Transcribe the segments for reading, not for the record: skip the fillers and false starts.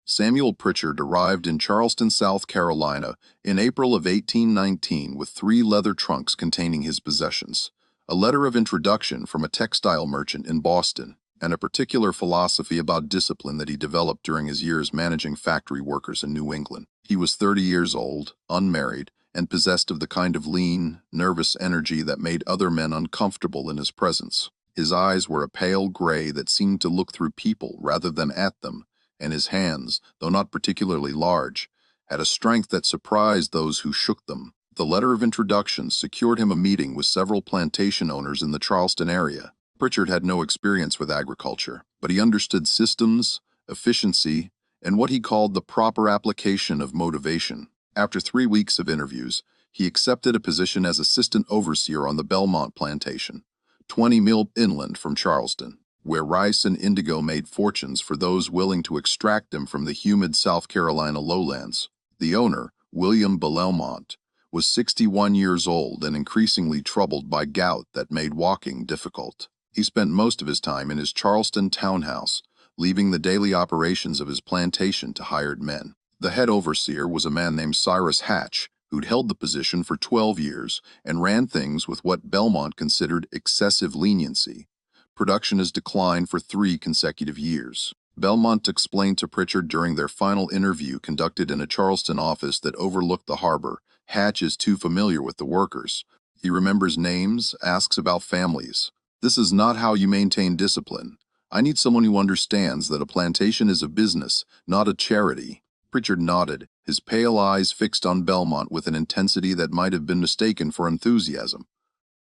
Samuel Pritchard arrived in Charleston, South Carolina in April of 1819 with 3 leather trunks containing his possessions, a letter of introduction from a textile merchant in Boston, and a particular philosophy about discipline that he developed during his years managing factory workers in New England. He was 30 years old, unmarried, and possessed of the kind of lean, nervous energy that made other men uncomfortable in his presence. His eyes were a pale gray that seemed to look through people rather than at them, and his hands, though not particularly large, had a strength that surprised those who shook them. The letter of introduction secured him a meeting with several plantation owners in the Charleston area. Pritchard had no experience with agriculture, but he understood systems, efficiency, and what he called the proper application of motivation. After 3 weeks of interviews, he accepted a position as assistant overseer on the Belmont Plantation, 20 miles inland from Charleston, where rice and indigo made fortunes for those willing to extract them from the humid South Carolina lowlands. The owner, William Belmont, was 61 years old and increasingly troubled by gout that made walking difficult. He spent most of his time in his Charleston townhouse, leaving the daily operations of his plantation to hired men. The head overseer was a man named Cyrus Hatch, who'd held the position for 12 years and ran things with what Belmont considered excessive leniency. Production has declined for 3 consecutive years. Belmont explained to Pritchard during their final interview conducted in a Charleston office that overlooked the harbor, Hatch is too familiar with the workers. He remembers names, asks about families. This is not how you maintain discipline. I need someone who understands that a plantation is a business, not a charity. Pritchard nodded, his pale eyes fixed on Belmont with an intensity that might have been mistaken for enthusiasm.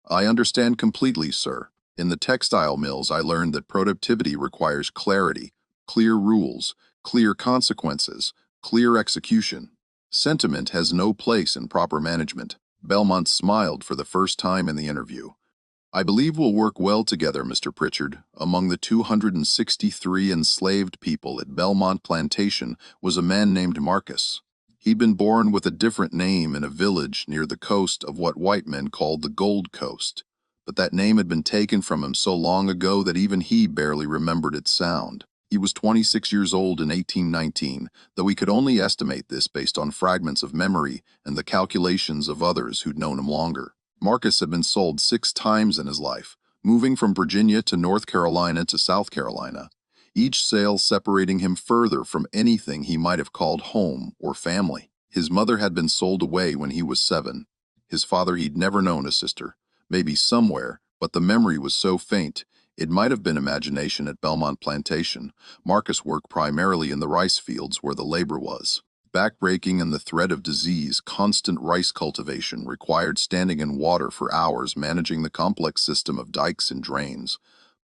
I understand completely, sir. In the textile mills, I learned that productivity requires clarity, clear rules, clear consequences, clear execution. Sentiment has no place in proper management. Belmont smiled for the first time in the interview. I believe we'll work well together, Mr. Pritchard. Among the 263 enslaved people at Belmont Plantation was a man named Marcus. He'd been born with a different name in a village near the coast of what white men called the Gold Coast, but that name had been taken from him so long ago that even he barely remembered its sound. He was 26 years old in 1819, though he could only estimate this based on fragments of memory and the calculations of others who'd known him longer. Marcus had been sold 6 times in his life, moving from Virginia to North Carolina to South Carolina, each sale separating him further from anything he might have called home or family. His mother had been sold away when he was 7. His father, he'd never known a sister, maybe somewhere, but the memory was so faint, it might have been imagination at Belmont Plantation. Marcus worked primarily in the rice fields where the labor was. Backbreaking and the threat of disease, constant rice cultivation required standing in water for hours managing the complex system of dikes and drains,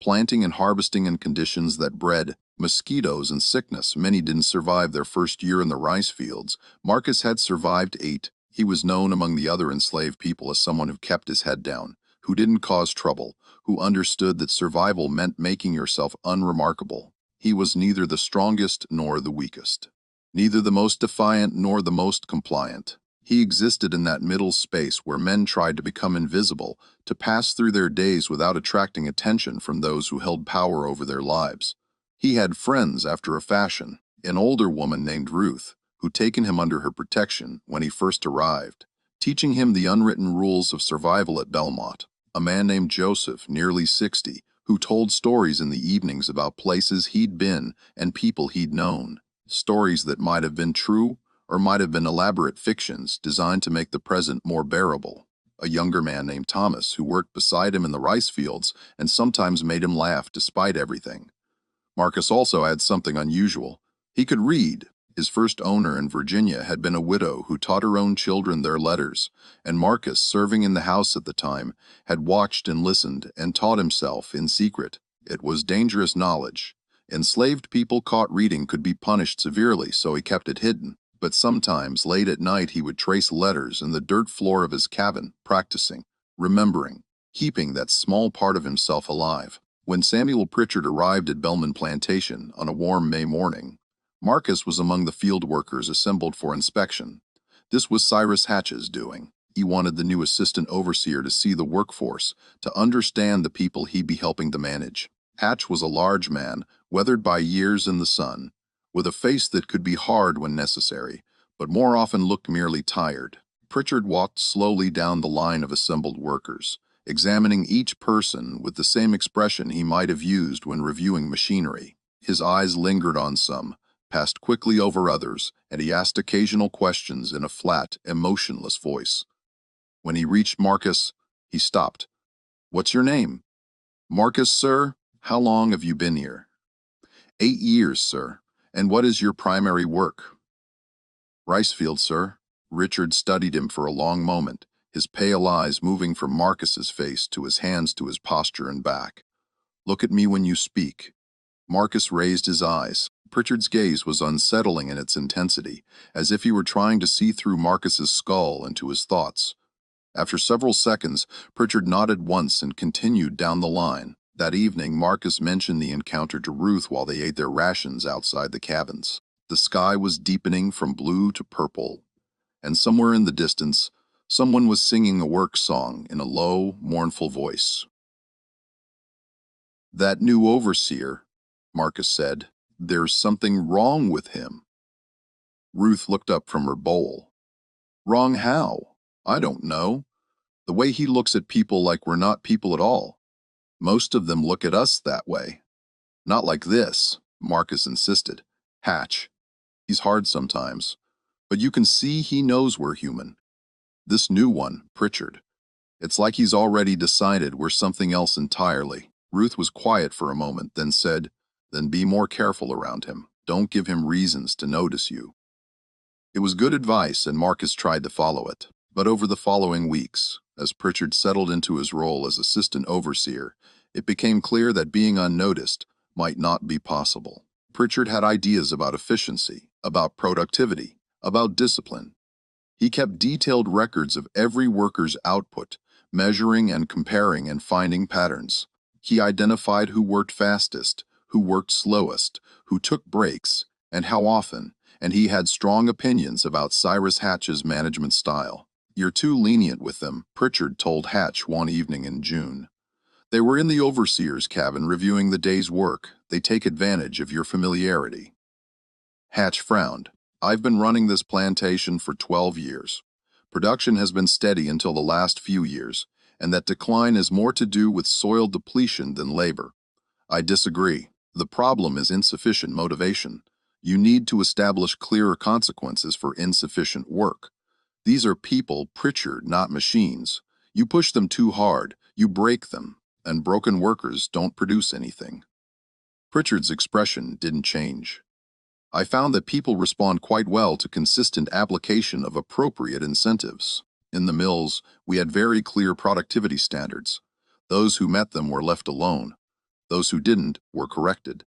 planting and harvesting in conditions that bred mosquitoes and sickness. Many didn't survive their first year in the rice fields. Marcus had survived 8. He was known among the other enslaved people as someone who kept his head down, who didn't cause trouble, who understood that survival meant making yourself unremarkable. He was neither the strongest nor the weakest, neither the most defiant nor the most compliant. He existed in that middle space where men tried to become invisible, to pass through their days without attracting attention from those who held power over their lives. He had friends after a fashion, an older woman named Ruth, who'd taken him under her protection when he first arrived, teaching him the unwritten rules of survival at Belmont. A man named Joseph, nearly 60, who told stories in the evenings about places he'd been and people he'd known, stories that might have been true or might have been elaborate fictions designed to make the present more bearable. A younger man named Thomas, who worked beside him in the rice fields and sometimes made him laugh despite everything. Marcus also had something unusual. He could read. His first owner in Virginia had been a widow who taught her own children their letters, and Marcus, serving in the house at the time, had watched and listened and taught himself in secret. It was dangerous knowledge. Enslaved people caught reading could be punished severely, so he kept it hidden. But sometimes, late at night, he would trace letters in the dirt floor of his cabin, practicing, remembering, keeping that small part of himself alive. When Samuel Pritchard arrived at Belmont Plantation on a warm May morning, Marcus was among the field workers assembled for inspection. This was Cyrus Hatch's doing. He wanted the new assistant overseer to see the workforce, to understand the people he'd be helping to manage. Hatch was a large man, weathered by years in the sun, with a face that could be hard when necessary, but more often looked merely tired. Pritchard walked slowly down the line of assembled workers, examining each person with the same expression he might have used when reviewing machinery. His eyes lingered on some, passed quickly over others, and he asked occasional questions in a flat, emotionless voice. When he reached Marcus, he stopped. "What's your name?" "Marcus, sir. How long have you been here?" "8 years, sir. And what is your primary work?" "Ricefield, sir." Richard studied him for a long moment, his pale eyes moving from Marcus's face to his hands to his posture and back. "Look at me when you speak." Marcus raised his eyes. Pritchard's gaze was unsettling in its intensity, as if he were trying to see through Marcus's skull into his thoughts. After several seconds, Pritchard nodded once and continued down the line. That evening, Marcus mentioned the encounter to Ruth while they ate their rations outside the cabins. The sky was deepening from blue to purple, and somewhere in the distance, someone was singing a work song in a low, mournful voice. "That new overseer," Marcus said, "there's something wrong with him." Ruth looked up from her bowl. "Wrong how? I don't know. The way he looks at people like we're not people at all. Most of them look at us that way." "Not like this," Marcus insisted. "Hatch, he's hard sometimes, but you can see he knows we're human. This new one, Pritchard, it's like he's already decided we're something else entirely." Ruth was quiet for a moment, then said, "Then be more careful around him. Don't give him reasons to notice you." It was good advice, and Marcus tried to follow it. But over the following weeks, as Pritchard settled into his role as assistant overseer, it became clear that being unnoticed might not be possible. Pritchard had ideas about efficiency, about productivity, about discipline. He kept detailed records of every worker's output, measuring and comparing and finding patterns. He identified who worked fastest, who worked slowest, who took breaks, and how often, and he had strong opinions about Cyrus Hatch's management style. "You're too lenient with them," Pritchard told Hatch one evening in June. They were in the overseer's cabin reviewing the day's work. "They take advantage of your familiarity." Hatch frowned. "I've been running this plantation for 12 years. Production has been steady until the last few years, and that decline is more to do with soil depletion than labor." "I disagree. The problem is insufficient motivation. You need to establish clearer consequences for insufficient work. These are people, Pritchard, not machines. You push them too hard, you break them, and broken workers don't produce anything." Pritchard's expression didn't change. "I found that people respond quite well to consistent application of appropriate incentives. In the mills, we had very clear productivity standards. Those who met them were left alone. Those who didn't were corrected.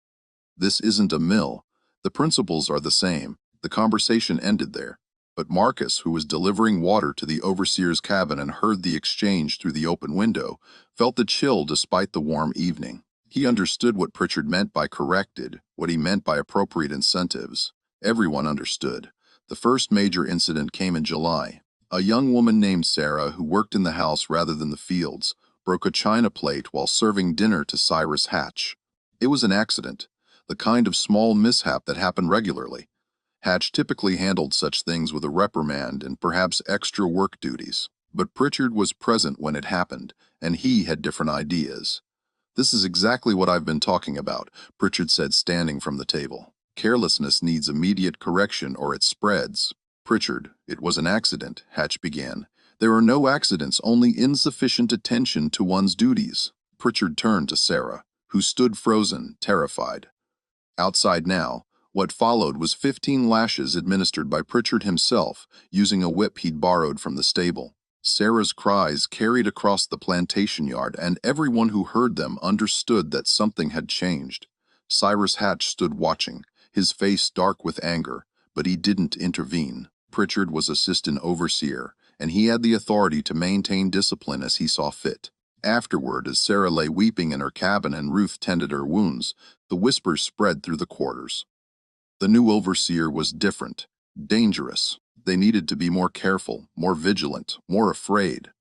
This isn't a mill. The principles are the same." The conversation ended there. But Marcus, who was delivering water to the overseer's cabin and heard the exchange through the open window, felt the chill despite the warm evening. He understood what Pritchard meant by corrected, what he meant by appropriate incentives. Everyone understood. The first major incident came in July. A young woman named Sarah, who worked in the house rather than the fields, broke a china plate while serving dinner to Cyrus Hatch. It was an accident, the kind of small mishap that happened regularly. Hatch typically handled such things with a reprimand and perhaps extra work duties, but Pritchard was present when it happened, and he had different ideas. "This is exactly what I've been talking about," Pritchard said, standing from the table. "Carelessness needs immediate correction or it spreads." "Pritchard, it was an accident," Hatch began. "There are no accidents, only insufficient attention to one's duties." Pritchard turned to Sarah, who stood frozen, terrified. Outside now, what followed was 15 lashes administered by Pritchard himself, using a whip he'd borrowed from the stable. Sarah's cries carried across the plantation yard, and everyone who heard them understood that something had changed. Cyrus Hatch stood watching, his face dark with anger, but he didn't intervene. Pritchard was assistant overseer, and he had the authority to maintain discipline as he saw fit. Afterward, as Sarah lay weeping in her cabin and Ruth tended her wounds, the whispers spread through the quarters. The new overseer was different, dangerous. They needed to be more careful, more vigilant, more afraid.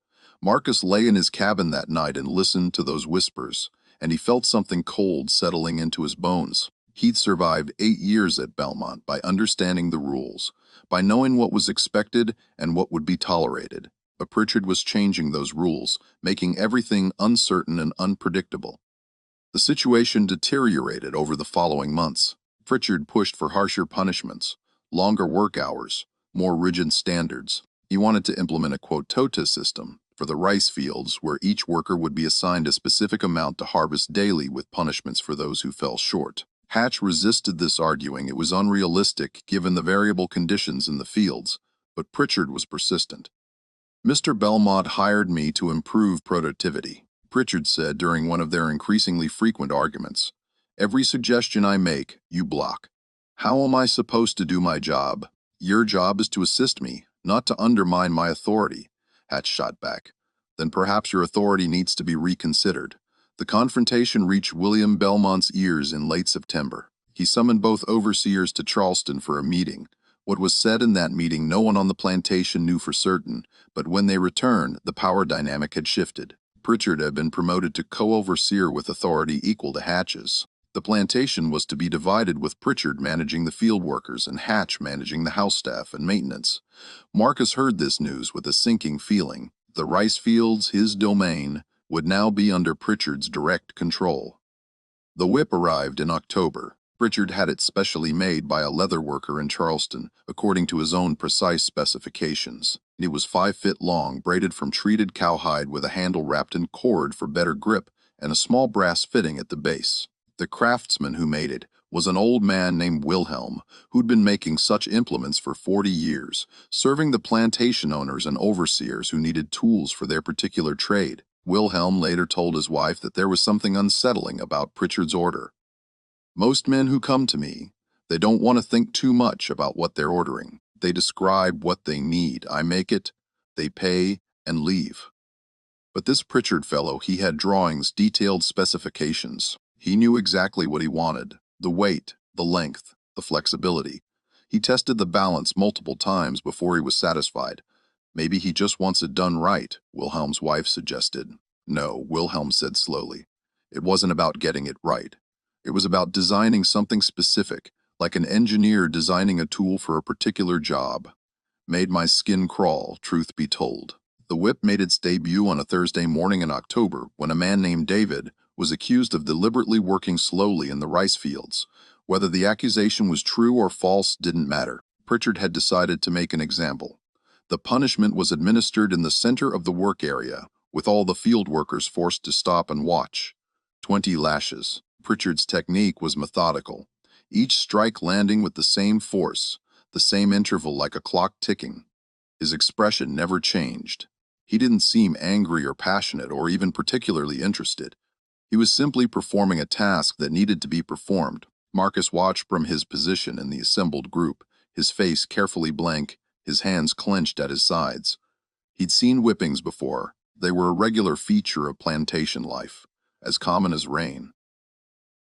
Marcus lay in his cabin that night and listened to those whispers, and he felt something cold settling into his bones. He'd survived 8 years at Belmont by understanding the rules, by knowing what was expected and what would be tolerated. But Pritchard was changing those rules, making everything uncertain and unpredictable. The situation deteriorated over the following months. Pritchard pushed for harsher punishments, longer work hours, more rigid standards. He wanted to implement a quota system for the rice fields where each worker would be assigned a specific amount to harvest daily with punishments for those who fell short. Hatch resisted this, arguing it was unrealistic given the variable conditions in the fields, but Pritchard was persistent. Mr. Belmont hired me to improve productivity, Pritchard said during one of their increasingly frequent arguments. Every suggestion I make, you block. How am I supposed to do my job? Your job is to assist me, not to undermine my authority, Hatch shot back. Then perhaps your authority needs to be reconsidered. The confrontation reached William Belmont's ears in late September. He summoned both overseers to Charleston for a meeting. What was said in that meeting no one on the plantation knew for certain, but when they returned, the power dynamic had shifted. Pritchard had been promoted to co-overseer with authority equal to Hatch's. The plantation was to be divided, with Pritchard managing the field workers and Hatch managing the house staff and maintenance. Marcus heard this news with a sinking feeling. The rice fields, his domain, would now be under Pritchard's direct control. The whip arrived in October. Pritchard had it specially made by a leather worker in Charleston, according to his own precise specifications. It was 5 feet long, braided from treated cowhide with a handle wrapped in cord for better grip and a small brass fitting at the base. The craftsman who made it was an old man named Wilhelm, who'd been making such implements for 40 years, serving the plantation owners and overseers who needed tools for their particular trade. Wilhelm later told his wife that there was something unsettling about Pritchard's order. Most men who come to me, they don't want to think too much about what they're ordering. They describe what they need. I make it, they pay, and leave. But this Pritchard fellow, he had drawings, detailed specifications. He knew exactly what he wanted: the weight, the length, the flexibility. He tested the balance multiple times before he was satisfied. Maybe he just wants it done right, Wilhelm's wife suggested. No, Wilhelm said slowly. It wasn't about getting it right. It was about designing something specific, like an engineer designing a tool for a particular job. Made my skin crawl, truth be told. The whip made its debut on a Thursday morning in October when a man named David was accused of deliberately working slowly in the rice fields. Whether the accusation was true or false didn't matter. Pritchard had decided to make an example. The punishment was administered in the center of the work area, with all the field workers forced to stop and watch. 20 lashes. Pritchard's technique was methodical, each strike landing with the same force, the same interval like a clock ticking. His expression never changed. He didn't seem angry or passionate or even particularly interested. He was simply performing a task that needed to be performed. Marcus watched from his position in the assembled group, his face carefully blank, his hands clenched at his sides. He'd seen whippings before. They were a regular feature of plantation life, as common as rain.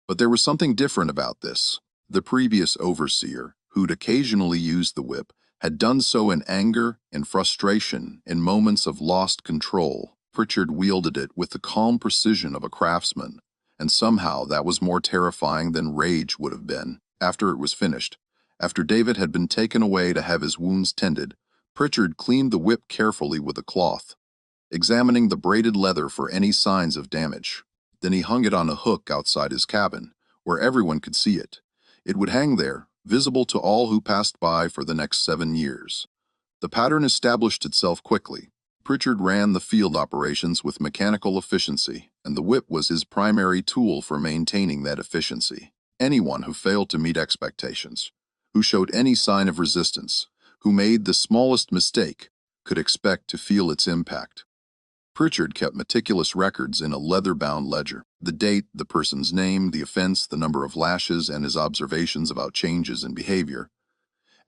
But there was something different about this. The previous overseer, who'd occasionally used the whip, had done so in anger, in frustration, in moments of lost control. Pritchard wielded it with the calm precision of a craftsman, and somehow that was more terrifying than rage would have been. After it was finished, after David had been taken away to have his wounds tended, Pritchard cleaned the whip carefully with a cloth, examining the braided leather for any signs of damage. Then he hung it on a hook outside his cabin, where everyone could see it. It would hang there, visible to all who passed by for the next 7 years. The pattern established itself quickly. Pritchard ran the field operations with mechanical efficiency, and the whip was his primary tool for maintaining that efficiency. Anyone who failed to meet expectations, who showed any sign of resistance, who made the smallest mistake, could expect to feel its impact. Pritchard kept meticulous records in a leather-bound ledger: the date, the person's name, the offense, the number of lashes, and his observations about changes in behavior.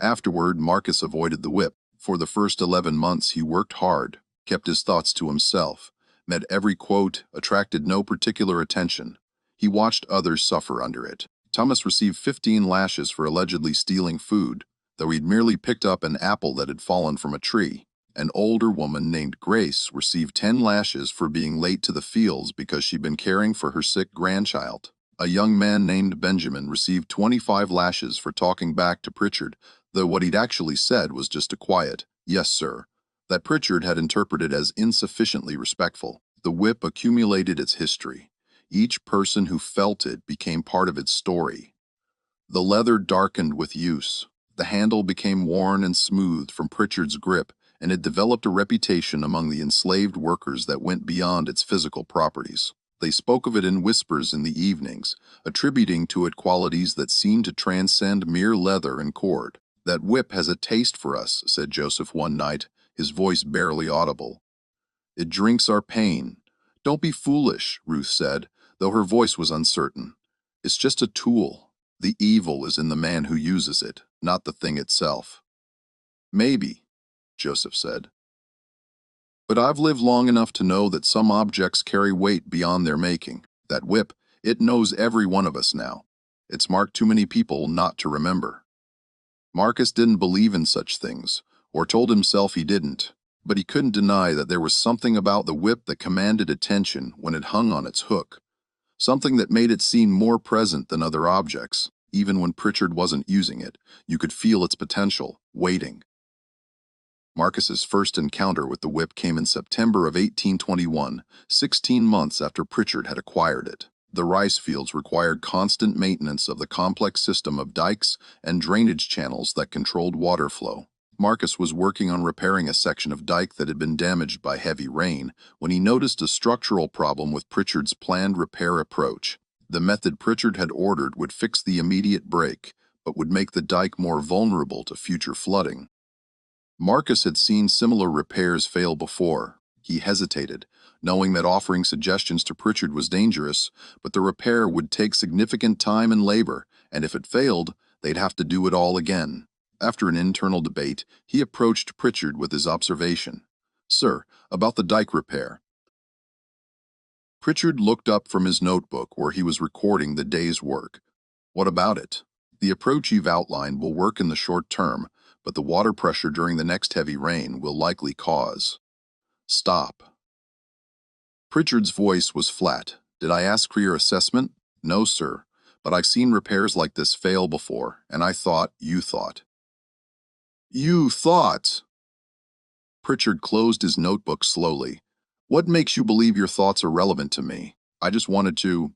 Afterward, Marcus avoided the whip. For the first 11 months, he worked hard, kept his thoughts to himself, met every quote, attracted no particular attention. He watched others suffer under it. Thomas received 15 lashes for allegedly stealing food, though he'd merely picked up an apple that had fallen from a tree. An older woman named Grace received 10 lashes for being late to the fields because she'd been caring for her sick grandchild. A young man named Benjamin received 25 lashes for talking back to Pritchard, though what he'd actually said was just a quiet, "Yes, sir," that Pritchard had interpreted as insufficiently respectful. The whip accumulated its history. Each person who felt it became part of its story. The leather darkened with use. The handle became worn and smooth from Pritchard's grip, and it developed a reputation among the enslaved workers that went beyond its physical properties. They spoke of it in whispers in the evenings, attributing to it qualities that seemed to transcend mere leather and cord. "That whip has a taste for us," said Joseph one night, his voice barely audible. "It drinks our pain." "Don't be foolish," Ruth said, though her voice was uncertain. "It's just a tool. The evil is in the man who uses it, not the thing itself." "Maybe," Joseph said. "But I've lived long enough to know that some objects carry weight beyond their making. That whip, it knows every one of us now. It's marked too many people not to remember." Marcus didn't believe in such things, or told himself he didn't, but he couldn't deny that there was something about the whip that commanded attention when it hung on its hook, something that made it seem more present than other objects. Even when Pritchard wasn't using it, you could feel its potential, waiting. Marcus's first encounter with the whip came in September of 1821, 16 months after Pritchard had acquired it. The rice fields required constant maintenance of the complex system of dikes and drainage channels that controlled water flow. Marcus was working on repairing a section of dike that had been damaged by heavy rain when he noticed a structural problem with Pritchard's planned repair approach. The method Pritchard had ordered would fix the immediate break, but would make the dike more vulnerable to future flooding. Marcus had seen similar repairs fail before. He hesitated, knowing that offering suggestions to Pritchard was dangerous, but the repair would take significant time and labor, and if it failed, they'd have to do it all again. After an internal debate, he approached Pritchard with his observation. "Sir, about the dike repair." Pritchard looked up from his notebook where he was recording the day's work. "What about it? The approach you've outlined will work in the short term, but the water pressure during the next heavy rain will likely cause—" "Stop." Pritchard's voice was flat. "Did I ask for your assessment?" "No, sir, but I've seen repairs like this fail before, and I thought you thought." "You thought?" Pritchard closed his notebook slowly. "What makes you believe your thoughts are relevant to me? I just wanted to—"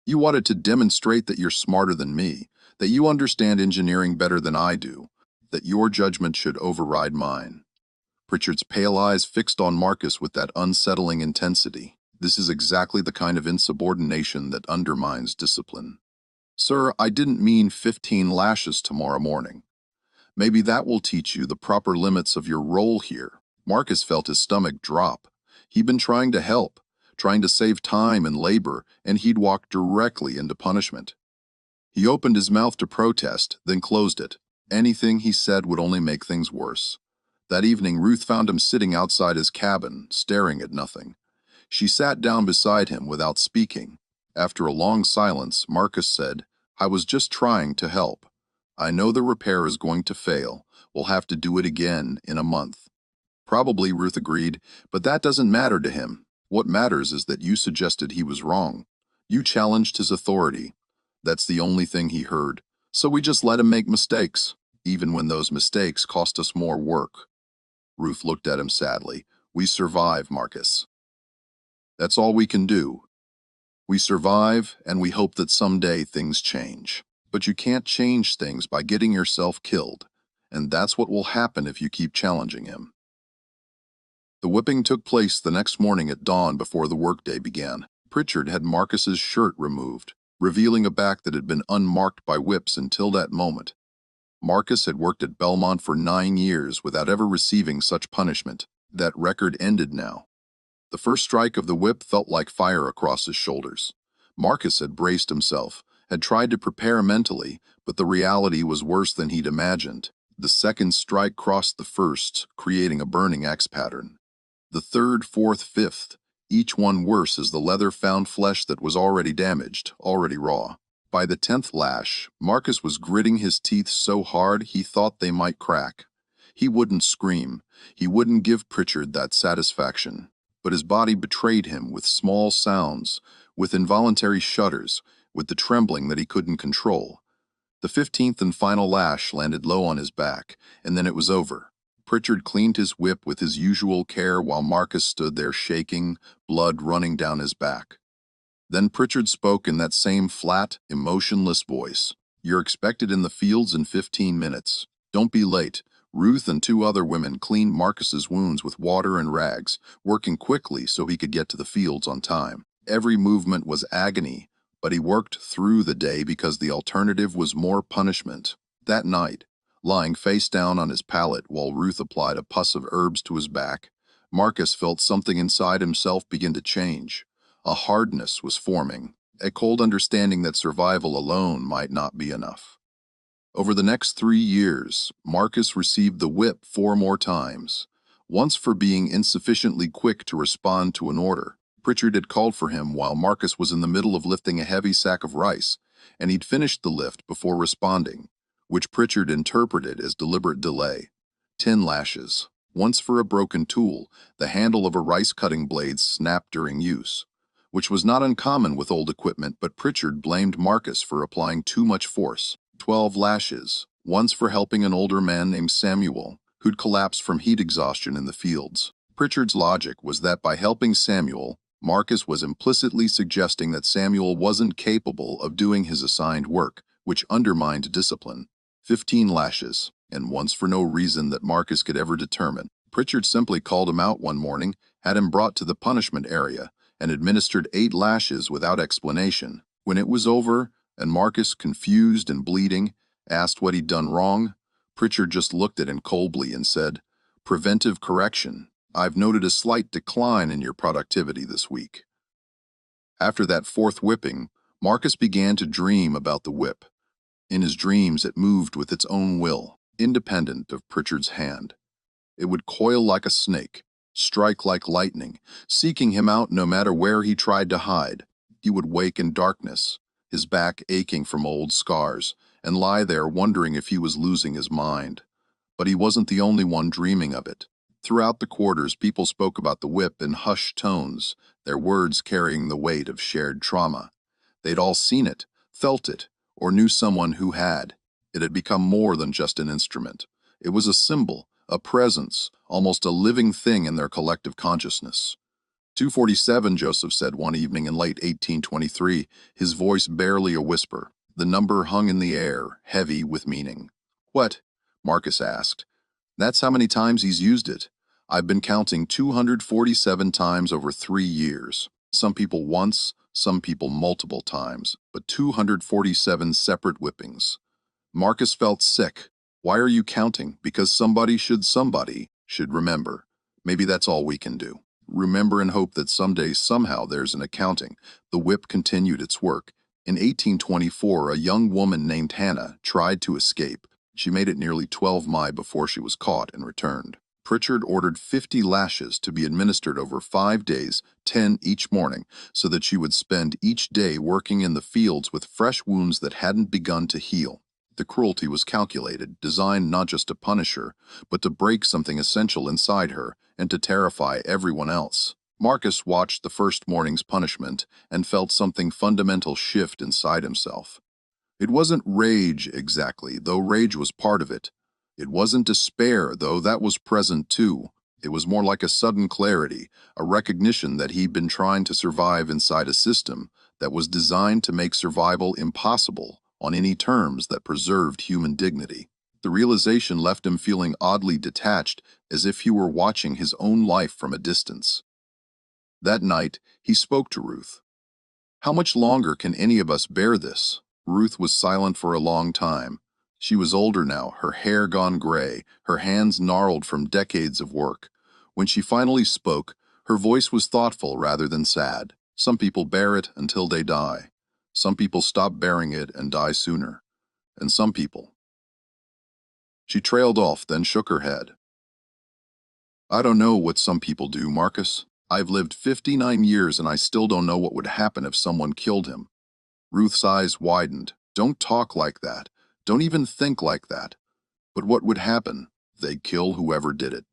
"You wanted to demonstrate that you're smarter than me, that you understand engineering better than I do, that your judgment should override mine." Pritchard's pale eyes fixed on Marcus with that unsettling intensity. This is exactly the kind of insubordination that undermines discipline. "Sir, I didn't mean 15 lashes tomorrow morning. Maybe that will teach you the proper limits of your role here." Marcus felt his stomach drop. He'd been trying to help, trying to save time and labor, and he'd walked directly into punishment. He opened his mouth to protest, then closed it. Anything he said would only make things worse. That evening, Ruth found him sitting outside his cabin, staring at nothing. She sat down beside him without speaking. After a long silence, Marcus said, "I was just trying to help. I know the repair is going to fail. We'll have to do it again in a month." "Probably," Ruth agreed, "but that doesn't matter to him. What matters is that you suggested he was wrong. You challenged his authority. That's the only thing he heard. So we just let him make mistakes, even when those mistakes cost us more work." Ruth looked at him sadly. "We survive, Marcus. That's all we can do. We survive, and we hope that someday things change. But you can't change things by getting yourself killed, and that's what will happen if you keep challenging him." The whipping took place the next morning at dawn before the workday began. Pritchard had Marcus's shirt removed, revealing a back that had been unmarked by whips until that moment. Marcus had worked at Belmont for 9 years without ever receiving such punishment. That record ended now. The first strike of the whip felt like fire across his shoulders. Marcus had braced himself, had tried to prepare mentally, but the reality was worse than he'd imagined. The second strike crossed the first, creating a burning X pattern. The third, fourth, fifth, each one worse as the leather found flesh that was already damaged, already raw. By the 10th lash, Marcus was gritting his teeth so hard he thought they might crack. He wouldn't scream. He wouldn't give Pritchard that satisfaction. But his body betrayed him with small sounds, with involuntary shudders, with the trembling that he couldn't control. The 15th and final lash landed low on his back, and then it was over. Pritchard cleaned his whip with his usual care while Marcus stood there shaking, blood running down his back. Then Pritchard spoke in that same flat, emotionless voice. "You're expected in the fields in 15 minutes. Don't be late." Ruth and two other women cleaned Marcus's wounds with water and rags, working quickly so he could get to the fields on time. Every movement was agony, but he worked through the day because the alternative was more punishment. That night, lying face down on his pallet while Ruth applied a pus of herbs to his back, Marcus felt something inside himself begin to change. A hardness was forming, a cold understanding that survival alone might not be enough. Over the next 3 years, Marcus received the whip 4 more times, once for being insufficiently quick to respond to an order. Pritchard had called for him while Marcus was in the middle of lifting a heavy sack of rice, and he'd finished the lift before responding, which Pritchard interpreted as deliberate delay. 10 lashes, once for a broken tool, the handle of a rice-cutting blade snapped during use, which was not uncommon with old equipment, but Pritchard blamed Marcus for applying too much force. 12 lashes, once for helping an older man named Samuel, who'd collapsed from heat exhaustion in the fields. Pritchard's logic was that by helping Samuel, Marcus was implicitly suggesting that Samuel wasn't capable of doing his assigned work, which undermined discipline. 15 lashes, and once for no reason that Marcus could ever determine. Pritchard simply called him out one morning, had him brought to the punishment area, and administered 8 lashes without explanation. When it was over, and Marcus, confused and bleeding, asked what he'd done wrong, Pritchard just looked at him coldly and said, "Preventive correction. I've noted a slight decline in your productivity this week." After that 4th whipping, Marcus began to dream about the whip. In his dreams, it moved with its own will, independent of Pritchard's hand. It would coil like a snake, strike like lightning, seeking him out no matter where he tried to hide. He would wake in darkness, his back aching from old scars, and lie there wondering if he was losing his mind. But he wasn't the only one dreaming of it. Throughout the quarters, people spoke about the whip in hushed tones, their words carrying the weight of shared trauma. They'd all seen it, felt it, or knew someone who had. It had become more than just an instrument. It was a symbol, a presence, almost a living thing in their collective consciousness. 247, Joseph said one evening in late 1823, his voice barely a whisper. The number hung in the air, heavy with meaning. "What?" Marcus asked. "That's how many times he's used it. I've been counting 247 times over 3 years. Some people once, some people multiple times, but 247 separate whippings." Marcus felt sick. "Why are you counting? Because somebody should remember. Maybe that's all we can do. Remember and hope that someday, somehow, there's an accounting." The whip continued its work. In 1824, a young woman named Hannah tried to escape. She made it nearly 12 miles before she was caught and returned. Pritchard ordered 50 lashes to be administered over 5 days, 10 each morning, so that she would spend each day working in the fields with fresh wounds that hadn't begun to heal. The cruelty was calculated, designed not just to punish her, but to break something essential inside her and to terrify everyone else. Marcus watched the first morning's punishment and felt something fundamental shift inside himself. It wasn't rage exactly, though rage was part of it. It wasn't despair, though that was present too. It was more like a sudden clarity, a recognition that he'd been trying to survive inside a system that was designed to make survival impossible on any terms that preserved human dignity. The realization left him feeling oddly detached, as if he were watching his own life from a distance. That night, he spoke to Ruth. "How much longer can any of us bear this?" Ruth was silent for a long time. She was older now, her hair gone gray, her hands gnarled from decades of work. When she finally spoke, her voice was thoughtful rather than sad. "Some people bear it until they die. Some people stop bearing it and die sooner. And some people—" She trailed off, then shook her head. "I don't know what some people do, Marcus. I've lived 59 years and I still don't know what would happen if someone killed him." Ruth's eyes widened. "Don't talk like that. Don't even think like that." "But what would happen? They'd kill whoever did it.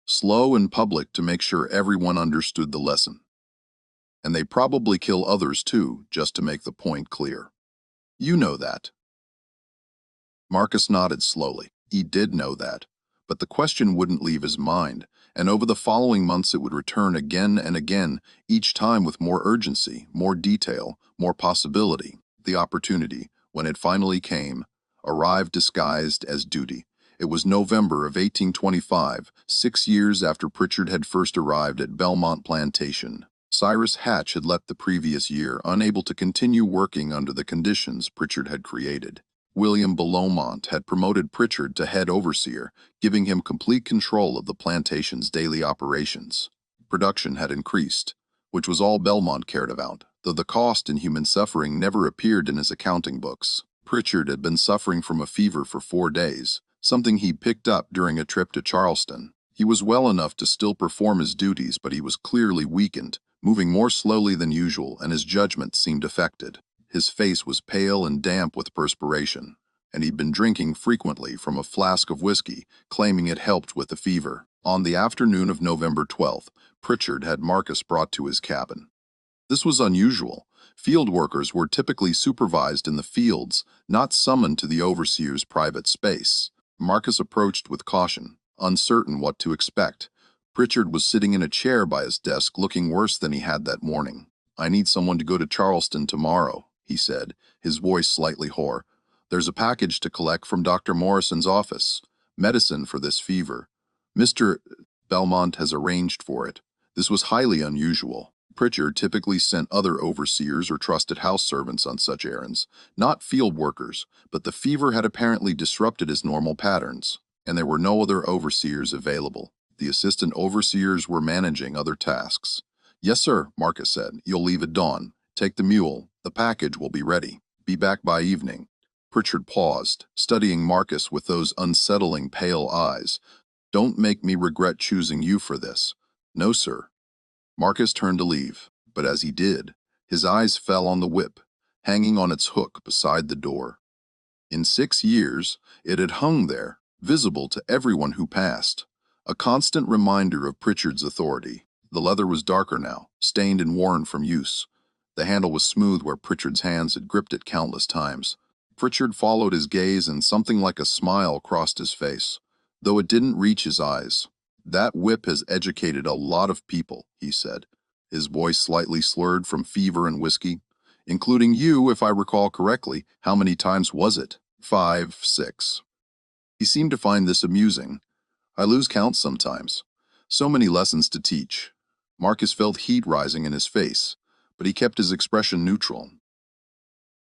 Slow and public to make sure everyone understood the lesson." And they probably kill others too, just to make the point clear. You know that. Marcus nodded slowly. He did know that. But the question wouldn't leave his mind, and over the following months it would return again and again, each time with more urgency, more detail, more possibility. The opportunity, when it finally came, arrived disguised as duty. It was November of 1825, 6 years after Pritchard had first arrived at Belmont Plantation. Cyrus Hatch had left the previous year, unable to continue working under the conditions Pritchard had created. William Belmont had promoted Pritchard to head overseer, giving him complete control of the plantation's daily operations. Production had increased, which was all Belmont cared about, though the cost in human suffering never appeared in his accounting books. Pritchard had been suffering from a fever for 4 days, something he picked up during a trip to Charleston. He was well enough to still perform his duties, but he was clearly weakened, moving more slowly than usual, and his judgment seemed affected. His face was pale and damp with perspiration, and he'd been drinking frequently from a flask of whiskey, claiming it helped with the fever. On the afternoon of November 12th, Pritchard had Marcus brought to his cabin. This was unusual. Field workers were typically supervised in the fields, not summoned to the overseer's private space. Marcus approached with caution, uncertain what to expect. Pritchard was sitting in a chair by his desk, looking worse than he had that morning. "I need someone to go to Charleston tomorrow," he said, his voice slightly hoarse. "There's a package to collect from Dr. Morrison's office. Medicine for this fever. Mr. Belmont has arranged for it." This was highly unusual. Pritchard typically sent other overseers or trusted house servants on such errands, not field workers, but the fever had apparently disrupted his normal patterns, and there were no other overseers available. The assistant overseers were managing other tasks. "Yes, sir," Marcus said. "You'll leave at dawn. Take the mule. The package will be ready. Be back by evening." Pritchard paused, studying Marcus with those unsettling pale eyes. "Don't make me regret choosing you for this." "No, sir." Marcus turned to leave, but as he did, his eyes fell on the whip, hanging on its hook beside the door. In 6 years, it had hung there, visible to everyone who passed, a constant reminder of Pritchard's authority. The leather was darker now, stained and worn from use. The handle was smooth where Pritchard's hands had gripped it countless times. Pritchard followed his gaze, and something like a smile crossed his face, though it didn't reach his eyes. "That whip has educated a lot of people," he said, his voice slightly slurred from fever and whiskey. "Including you, if I recall correctly. How many times was it?" 5, 6. He seemed to find this amusing. "I lose count sometimes. So many lessons to teach." Marcus felt heat rising in his face, but he kept his expression neutral.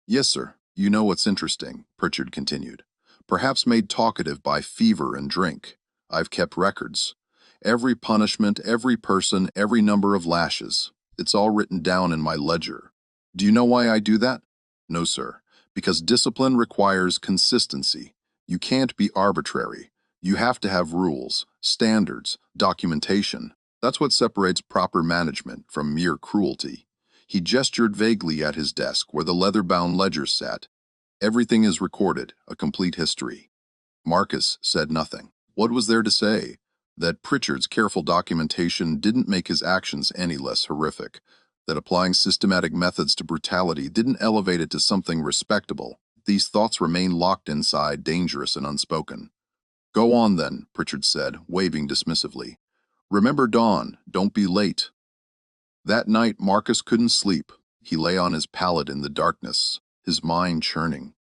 "Yes, sir. You know what's interesting," Pritchard continued. "Perhaps made talkative by fever and drink. I've kept records. Every punishment, every person, every number of lashes. It's all written down in my ledger. Do you know why I do that?" "No, sir. Because discipline requires consistency. You can't be arbitrary. You have to have rules, standards, documentation. That's what separates proper management from mere cruelty." He gestured vaguely at his desk where the leather-bound ledger sat. "Everything is recorded, a complete history." Marcus said nothing. What was there to say? That Pritchard's careful documentation didn't make his actions any less horrific, that applying systematic methods to brutality didn't elevate it to something respectable. These thoughts remained locked inside, dangerous and unspoken. "Go on then," Pritchard said, waving dismissively. "Remember dawn, don't be late." That night Marcus couldn't sleep. He lay on his pallet in the darkness, his mind churning.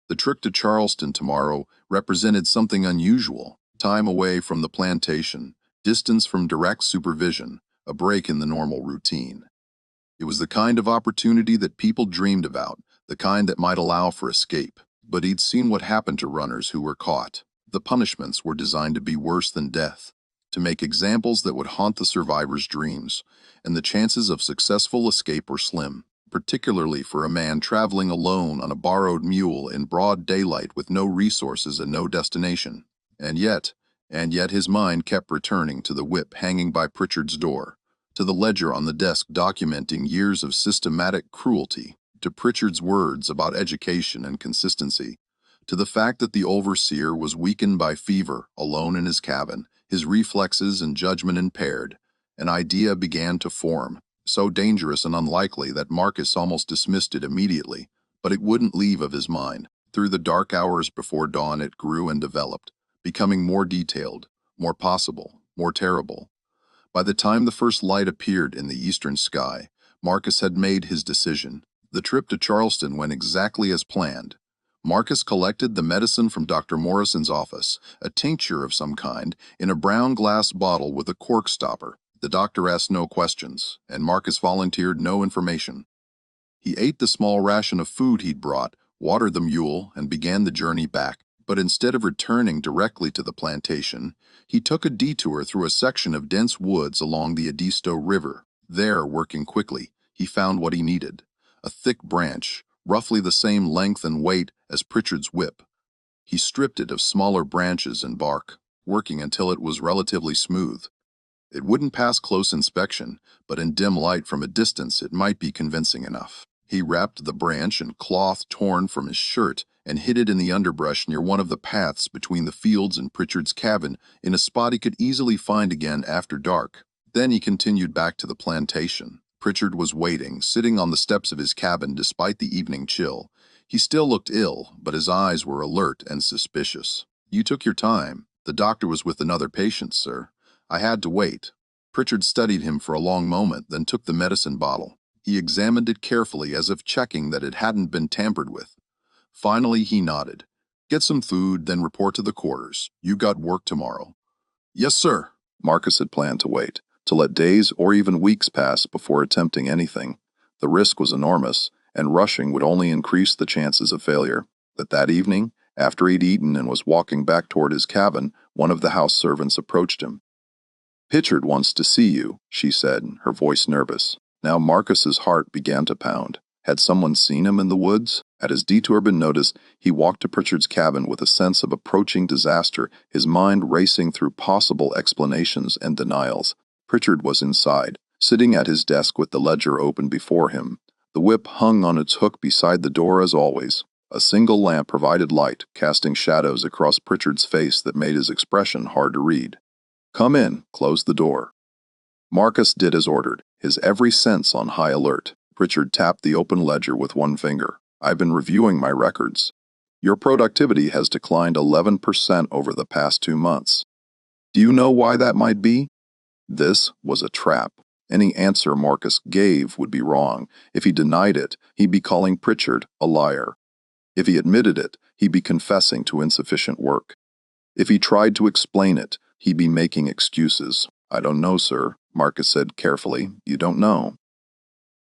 The trip to Charleston tomorrow represented something unusual. Time away from the plantation, distance from direct supervision, a break in the normal routine. It was the kind of opportunity that people dreamed about, the kind that might allow for escape. But he'd seen what happened to runners who were caught. The punishments were designed to be worse than death, to make examples that would haunt the survivors' dreams, and the chances of successful escape were slim, particularly for a man traveling alone on a borrowed mule in broad daylight with no resources and no destination. And yet his mind kept returning to the whip hanging by Pritchard's door, to the ledger on the desk documenting years of systematic cruelty, to Pritchard's words about education and consistency, to the fact that the overseer was weakened by fever, alone in his cabin, his reflexes and judgment impaired. An idea began to form. so dangerous and unlikely that Marcus almost dismissed it immediately, but it wouldn't leave of his mind. Through the dark hours before dawn it grew and developed, becoming more detailed, more possible, more terrible. By the time the first light appeared in the eastern sky, Marcus had made his decision. The trip to Charleston went exactly as planned. Marcus collected the medicine from Dr. Morrison's office, a tincture of some kind, in a brown glass bottle with a cork stopper. The doctor asked no questions, and Marcus volunteered no information. He ate the small ration of food he'd brought, watered the mule, and began the journey back. But instead of returning directly to the plantation, he took a detour through a section of dense woods along the Edisto River. There, working quickly, he found what he needed: a thick branch, roughly the same length and weight as Pritchard's whip. He stripped it of smaller branches and bark, working until it was relatively smooth. It wouldn't pass close inspection, but in dim light from a distance it might be convincing enough. He wrapped the branch in cloth torn from his shirt and hid it in the underbrush near one of the paths between the fields and Pritchard's cabin, in a spot he could easily find again after dark. Then he continued back to the plantation. Pritchard was waiting, sitting on the steps of his cabin despite the evening chill. He still looked ill, but his eyes were alert and suspicious. "You took your time. The doctor was with another patient, sir. I had to wait." Pritchard studied him for a long moment, then took the medicine bottle. He examined it carefully as if checking that it hadn't been tampered with. Finally, he nodded. "Get some food, then report to the quarters. You got work tomorrow." "Yes, sir." Marcus had planned to wait, to let days or even weeks pass before attempting anything. The risk was enormous, and rushing would only increase the chances of failure. But that evening, after he'd eaten and was walking back toward his cabin, one of the house servants approached him. "Pritchard wants to see you," she said, her voice nervous. Now Marcus's heart began to pound. Had someone seen him in the woods? Had his detour been noticed? He walked to Pritchard's cabin with a sense of approaching disaster, his mind racing through possible explanations and denials. Pritchard was inside, sitting at his desk with the ledger open before him. The whip hung on its hook beside the door as always. A single lamp provided light, casting shadows across Pritchard's face that made his expression hard to read. "Come in," closed the door. Marcus did as ordered, his every sense on high alert. Pritchard tapped the open ledger with one finger. "I've been reviewing my records. Your productivity has declined 11% over the past 2 months. Do you know why that might be?" This was a trap. Any answer Marcus gave would be wrong. If he denied it, he'd be calling Pritchard a liar. If he admitted it, he'd be confessing to insufficient work. If he tried to explain it, he'd be making excuses. "I don't know, sir," Marcus said carefully. "You don't know."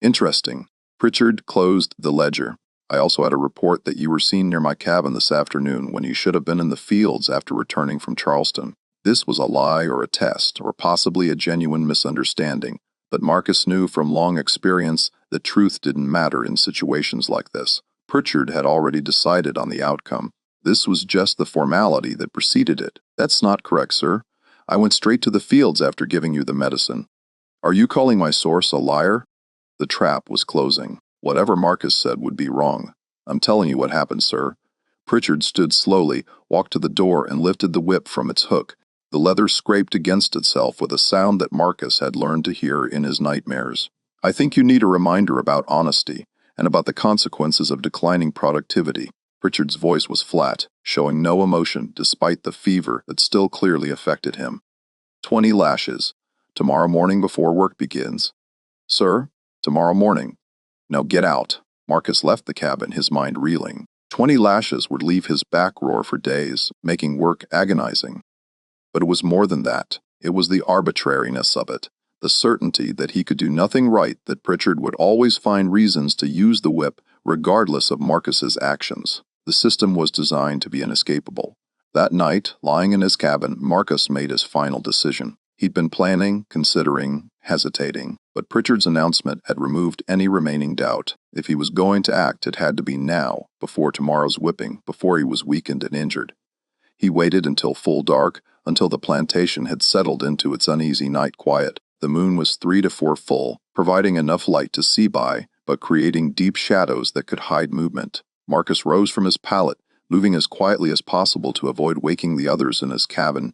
"Interesting." Pritchard closed the ledger. "I also had a report that you were seen near my cabin this afternoon when you should have been in the fields after returning from Charleston." This was a lie or a test, or possibly a genuine misunderstanding, but Marcus knew from long experience that truth didn't matter in situations like this. Pritchard had already decided on the outcome. This was just the formality that preceded it. "That's not correct, sir. I went straight to the fields after giving you the medicine." "Are you calling my source a liar?" The trap was closing. Whatever Marcus said would be wrong. "I'm telling you what happened, sir." Pritchard stood slowly, walked to the door, and lifted the whip from its hook. The leather scraped against itself with a sound that Marcus had learned to hear in his nightmares. "I think you need a reminder about honesty, and about the consequences of declining productivity." Pritchard's voice was flat, showing no emotion despite the fever that still clearly affected him. 20 lashes. Tomorrow morning before work begins." "Sir?" "Tomorrow morning. Now get out." Marcus left the cabin, his mind reeling. 20 lashes would leave his back roar for days, making work agonizing. But it was more than that. It was the arbitrariness of it. The certainty that he could do nothing right, that Pritchard would always find reasons to use the whip regardless of Marcus's actions. The system was designed to be inescapable. That night, lying in his cabin, Marcus made his final decision. He'd been planning, considering, hesitating, but Pritchard's announcement had removed any remaining doubt. If he was going to act, it had to be now, before tomorrow's whipping, before he was weakened and injured. He waited until full dark, until the plantation had settled into its uneasy night quiet. The moon was 3 to 4 full, providing enough light to see by, but creating deep shadows that could hide movement. Marcus rose from his pallet, moving as quietly as possible to avoid waking the others in his cabin.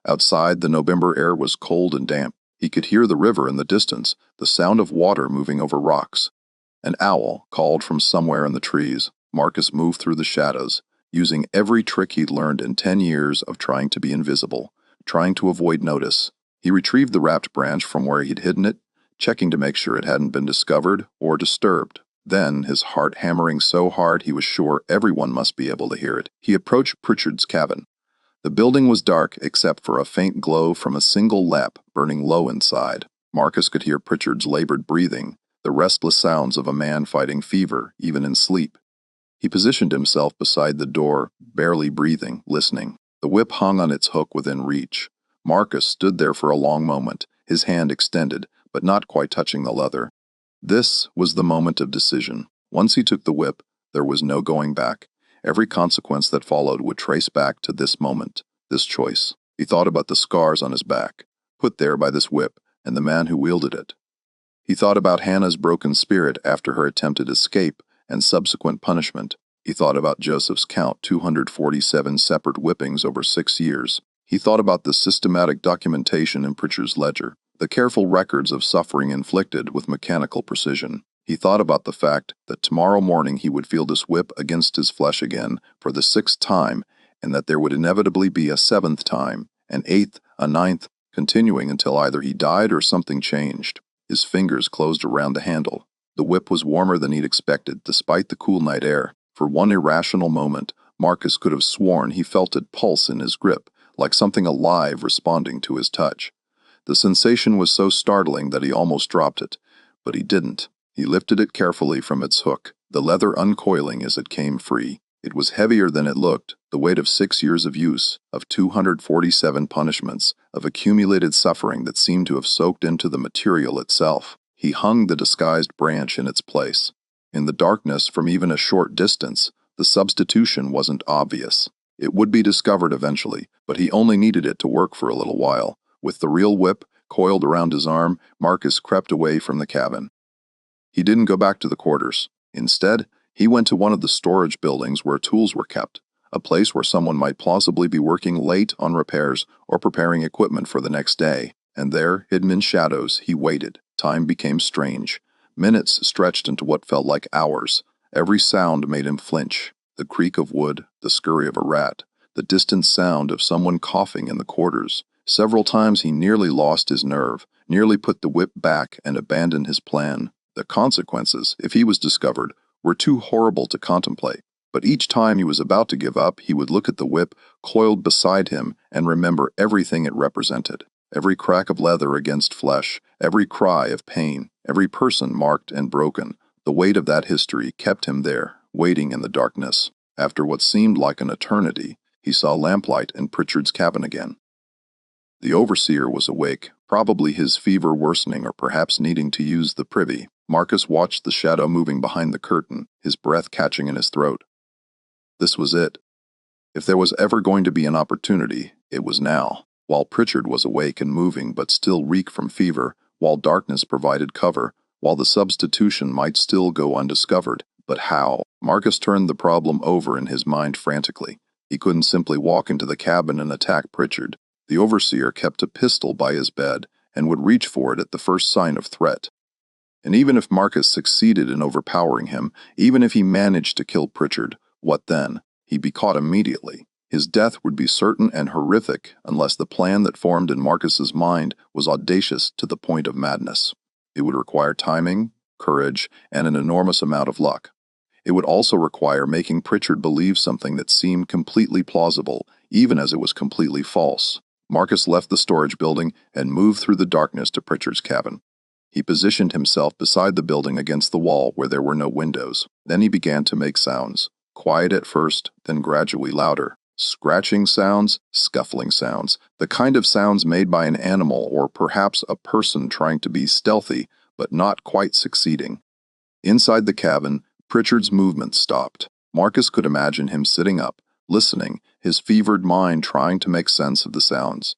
Outside, the November air was cold and damp. He could hear the river in the distance, the sound of water moving over rocks. An owl called from somewhere in the trees. Marcus moved through the shadows, using every trick he'd learned in 10 years of trying to be invisible, trying to avoid notice. He retrieved the wrapped branch from where he'd hidden it, checking to make sure it hadn't been discovered or disturbed. Then, his heart hammering so hard he was sure everyone must be able to hear it, he approached Pritchard's cabin. The building was dark except for a faint glow from a single lamp burning low inside. Marcus could hear Pritchard's labored breathing, the restless sounds of a man fighting fever, even in sleep. He positioned himself beside the door, barely breathing, listening. The whip hung on its hook within reach. Marcus stood there for a long moment, his hand extended, but not quite touching the leather. This was the moment of decision. Once he took the whip, there was no going back. Every consequence that followed would trace back to this moment, this choice. He thought about the scars on his back, put there by this whip and the man who wielded it. He thought about Hannah's broken spirit after her attempted escape and subsequent punishment. He thought about Joseph's count 247 separate whippings over 6 years. He thought about the systematic documentation in Pritchard's ledger, the careful records of suffering inflicted with mechanical precision. He thought about the fact that tomorrow morning he would feel this whip against his flesh again for the 6th time, and that there would inevitably be a 7th time, an 8th, a 9th, continuing until either he died or something changed. His fingers closed around the handle. The whip was warmer than he'd expected, despite the cool night air. For one irrational moment, Marcus could have sworn he felt it pulse in his grip, like something alive responding to his touch. The sensation was so startling that he almost dropped it, but he didn't. He lifted it carefully from its hook, the leather uncoiling as it came free. It was heavier than it looked, the weight of 6 years of use, of 247 punishments, of accumulated suffering that seemed to have soaked into the material itself. He hung the disguised branch in its place. In the darkness from even a short distance, the substitution wasn't obvious. It would be discovered eventually, but he only needed it to work for a little while. With the real whip coiled around his arm, Marcus crept away from the cabin. He didn't go back to the quarters. Instead, he went to one of the storage buildings where tools were kept, a place where someone might plausibly be working late on repairs or preparing equipment for the next day. And there, hidden in shadows, he waited. Time became strange. Minutes stretched into what felt like hours. Every sound made him flinch. The creak of wood, the scurry of a rat, the distant sound of someone coughing in the quarters. Several times he nearly lost his nerve, nearly put the whip back and abandoned his plan. The consequences, if he was discovered, were too horrible to contemplate. But each time he was about to give up, he would look at the whip coiled beside him and remember everything it represented. Every crack of leather against flesh, every cry of pain, every person marked and broken. The weight of that history kept him there, waiting in the darkness. After what seemed like an eternity, he saw lamplight in Pritchard's cabin again. The overseer was awake, probably his fever worsening or perhaps needing to use the privy. Marcus watched the shadow moving behind the curtain, his breath catching in his throat. This was it. If there was ever going to be an opportunity, it was now. While Pritchard was awake and moving but still reek from fever, while darkness provided cover, while the substitution might still go undiscovered. But how? Marcus turned the problem over in his mind frantically. He couldn't simply walk into the cabin and attack Pritchard. The overseer kept a pistol by his bed and would reach for it at the first sign of threat. And even if Marcus succeeded in overpowering him, even if he managed to kill Pritchard, what then? He'd be caught immediately. His death would be certain and horrific unless the plan that formed in Marcus's mind was audacious to the point of madness. It would require timing, courage, and an enormous amount of luck. It would also require making Pritchard believe something that seemed completely plausible, even as it was completely false. Marcus left the storage building and moved through the darkness to Pritchard's cabin. He positioned himself beside the building against the wall where there were no windows. Then he began to make sounds, quiet at first, then gradually louder. Scratching sounds, scuffling sounds, the kind of sounds made by an animal or perhaps a person trying to be stealthy but not quite succeeding. Inside the cabin, Pritchard's movement stopped. Marcus could imagine him sitting up, listening, his fevered mind trying to make sense of the sounds.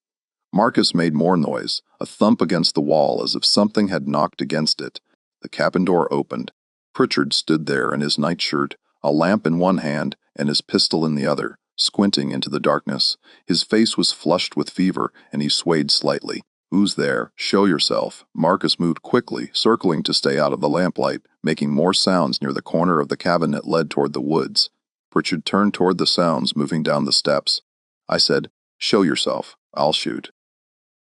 Marcus made more noise, a thump against the wall as if something had knocked against it. The cabin door opened. Pritchard stood there in his nightshirt, a lamp in one hand and his pistol in the other, squinting into the darkness. His face was flushed with fever and he swayed slightly. "Who's there? Show yourself." Marcus moved quickly, circling to stay out of the lamplight, making more sounds near the corner of the cabin that led toward the woods. Pritchard turned toward the sounds, moving down the steps. I said, "Show yourself. I'll shoot."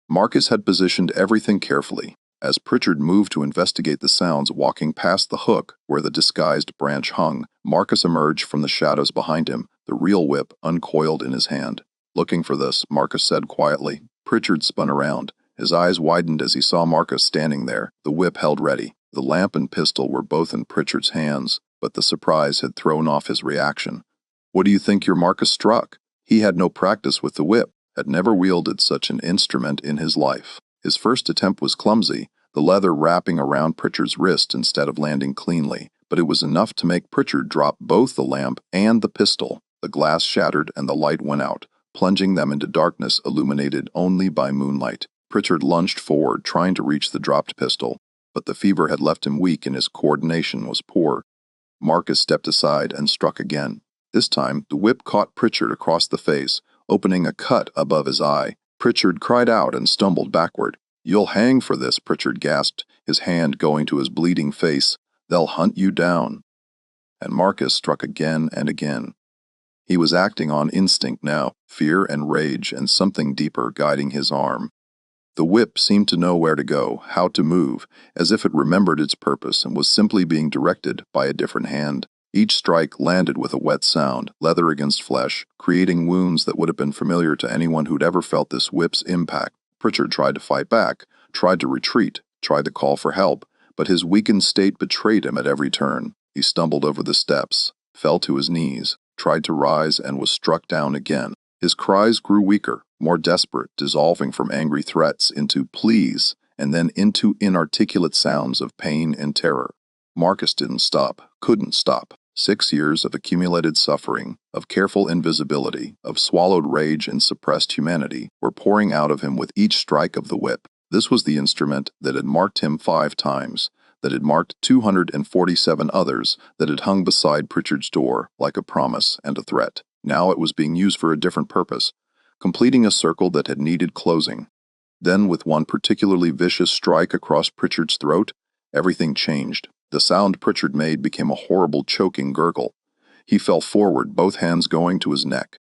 Marcus had positioned everything carefully. As Pritchard moved to investigate the sounds, walking past the hook where the disguised branch hung, Marcus emerged from the shadows behind him, the real whip uncoiled in his hand. "Looking for this," Marcus said quietly. Pritchard spun around. His eyes widened as he saw Marcus standing there, the whip held ready. The lamp and pistol were both in Pritchard's hands, but the surprise had thrown off his reaction. "What do you think your Marcus struck?" He had no practice with the whip, had never wielded such an instrument in his life. His first attempt was clumsy, the leather wrapping around Pritchard's wrist instead of landing cleanly, but it was enough to make Pritchard drop both the lamp and the pistol. The glass shattered and the light went out, plunging them into darkness illuminated only by moonlight. Pritchard lunged forward, trying to reach the dropped pistol, but the fever had left him weak and his coordination was poor. Marcus stepped aside and struck again. This time, the whip caught Pritchard across the face, opening a cut above his eye. Pritchard cried out and stumbled backward. "You'll hang for this," Pritchard gasped, his hand going to his bleeding face. "They'll hunt you down." And Marcus struck again and again. He was acting on instinct now, fear and rage and something deeper guiding his arm. The whip seemed to know where to go, how to move, as if it remembered its purpose and was simply being directed by a different hand. Each strike landed with a wet sound, leather against flesh, creating wounds that would have been familiar to anyone who'd ever felt this whip's impact. Pritchard tried to fight back, tried to retreat, tried to call for help, but his weakened state betrayed him at every turn. He stumbled over the steps, fell to his knees, tried to rise, and was struck down again. His cries grew weaker, more desperate, dissolving from angry threats into pleas, and then into inarticulate sounds of pain and terror. Marcus didn't stop, couldn't stop. 6 years of accumulated suffering, of careful invisibility, of swallowed rage and suppressed humanity were pouring out of him with each strike of the whip. This was the instrument that had marked him 5 times, that had marked 247 others, that had hung beside Pritchard's door like a promise and a threat. Now it was being used for a different purpose, completing a circle that had needed closing. Then, with one particularly vicious strike across Pritchard's throat, everything changed. The sound Pritchard made became a horrible choking gurgle. He fell forward, both hands going to his neck.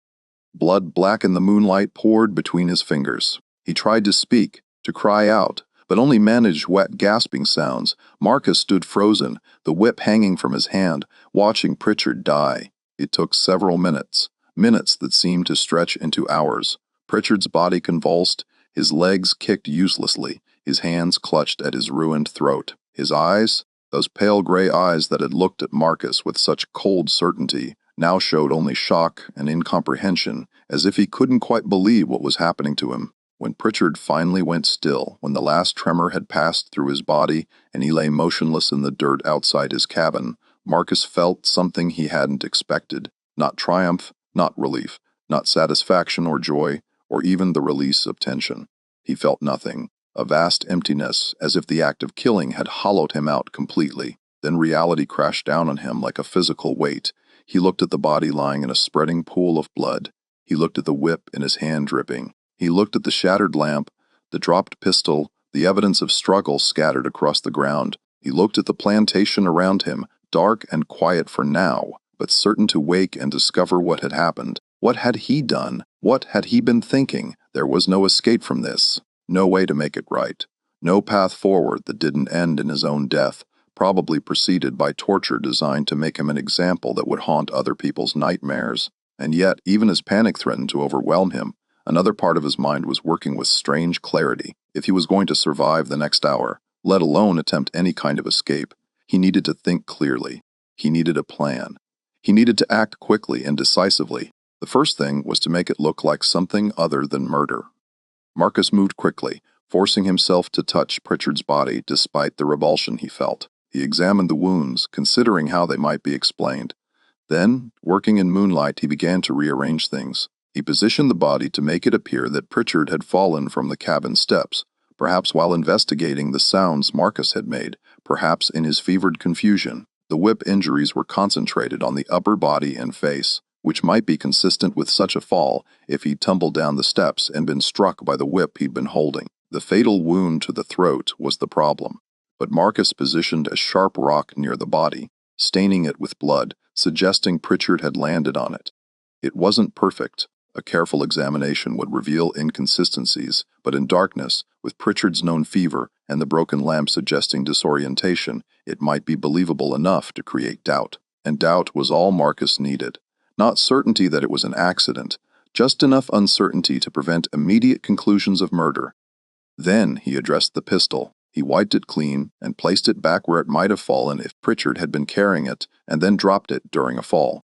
Blood black in the moonlight poured between his fingers. He tried to speak, to cry out, but only managed wet, gasping sounds. Marcus stood frozen, the whip hanging from his hand, watching Pritchard die. It took several minutes, minutes that seemed to stretch into hours. Pritchard's body convulsed, his legs kicked uselessly, his hands clutched at his ruined throat. His eyes, those pale gray eyes that had looked at Marcus with such cold certainty, now showed only shock and incomprehension, as if he couldn't quite believe what was happening to him. When Pritchard finally went still, when the last tremor had passed through his body and he lay motionless in the dirt outside his cabin, Marcus felt something he hadn't expected. Not triumph, not relief, not satisfaction or joy, or even the release of tension. He felt nothing, a vast emptiness, as if the act of killing had hollowed him out completely. Then reality crashed down on him like a physical weight. He looked at the body lying in a spreading pool of blood. He looked at the whip in his hand dripping. He looked at the shattered lamp, the dropped pistol, the evidence of struggle scattered across the ground. He looked at the plantation around him, dark and quiet for now, but certain to wake and discover what had happened. What had he done? What had he been thinking? There was no escape from this, no way to make it right, no path forward that didn't end in his own death, probably preceded by torture designed to make him an example that would haunt other people's nightmares. And yet, even as panic threatened to overwhelm him, another part of his mind was working with strange clarity. If he was going to survive the next hour, let alone attempt any kind of escape, he needed to think clearly. He needed a plan. He needed to act quickly and decisively. The first thing was to make it look like something other than murder. Marcus moved quickly, forcing himself to touch Pritchard's body despite the revulsion he felt. He examined the wounds, considering how they might be explained. Then, working in moonlight, he began to rearrange things. He positioned the body to make it appear that Pritchard had fallen from the cabin steps, perhaps while investigating the sounds Marcus had made, perhaps in his fevered confusion. The whip injuries were concentrated on the upper body and face, which might be consistent with such a fall if he'd tumbled down the steps and been struck by the whip he'd been holding. The fatal wound to the throat was the problem, but Marcus positioned a sharp rock near the body, staining it with blood, suggesting Pritchard had landed on it. It wasn't perfect. A careful examination would reveal inconsistencies, but in darkness, with Pritchard's known fever and the broken lamp suggesting disorientation, it might be believable enough to create doubt. And doubt was all Marcus needed. Not certainty that it was an accident, just enough uncertainty to prevent immediate conclusions of murder. Then he addressed the pistol. He wiped it clean and placed it back where it might have fallen if Pritchard had been carrying it, and then dropped it during a fall.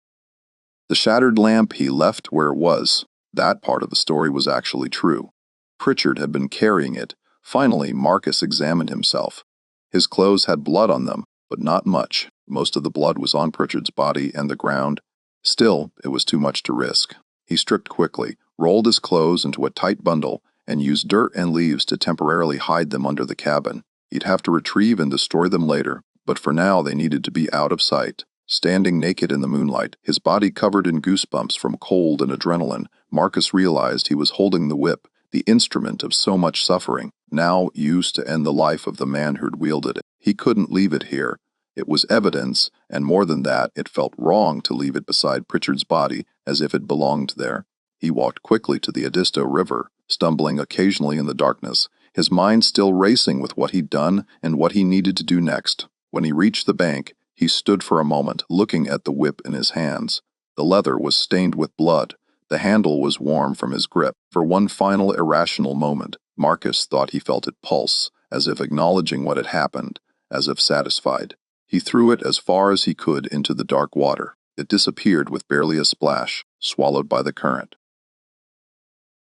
The shattered lamp he left where it was. That part of the story was actually true. Pritchard had been carrying it. Finally, Marcus examined himself. His clothes had blood on them, but not much. Most of the blood was on Pritchard's body and the ground. Still, it was too much to risk. He stripped quickly, rolled his clothes into a tight bundle, and used dirt and leaves to temporarily hide them under the cabin. He'd have to retrieve and destroy them later, but for now they needed to be out of sight. Standing naked in the moonlight, his body covered in goosebumps from cold and adrenaline, Marcus realized he was holding the whip, the instrument of so much suffering, now used to end the life of the man who'd wielded it. He couldn't leave it here. It was evidence, and more than that, it felt wrong to leave it beside Pritchard's body as if it belonged there. He walked quickly to the Edisto River, stumbling occasionally in the darkness, his mind still racing with what he'd done and what he needed to do next. When he reached the bank, he stood for a moment, looking at the whip in his hands. The leather was stained with blood. The handle was warm from his grip. For one final irrational moment, Marcus thought he felt it pulse, as if acknowledging what had happened, as if satisfied. He threw it as far as he could into the dark water. It disappeared with barely a splash, swallowed by the current.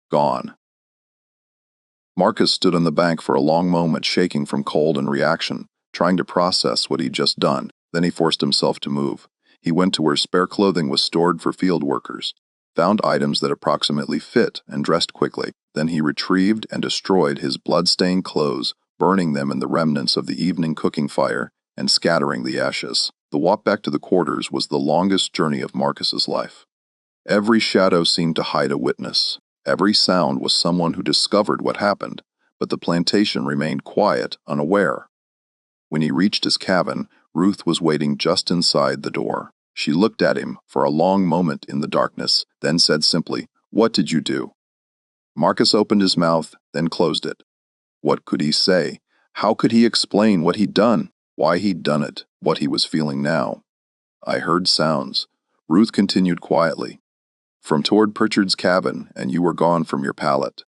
Gone. Marcus stood on the bank for a long moment, shaking from cold and reaction, trying to process what he'd just done. Then he forced himself to move. He went to where spare clothing was stored for field workers, found items that approximately fit, and dressed quickly. Then he retrieved and destroyed his blood-stained clothes, burning them in the remnants of the evening cooking fire and scattering the ashes. The walk back to the quarters was the longest journey of Marcus's life. Every shadow seemed to hide a witness. Every sound was someone who discovered what happened, but the plantation remained quiet, unaware. When he reached his cabin, Ruth was waiting just inside the door. She looked at him for a long moment in the darkness, then said simply, "What did you do?" Marcus opened his mouth, then closed it. What could he say? How could he explain what he'd done, why he'd done it, what he was feeling now? "I heard sounds," Ruth continued quietly, "from toward Pritchard's cabin, and you were gone from your pallet."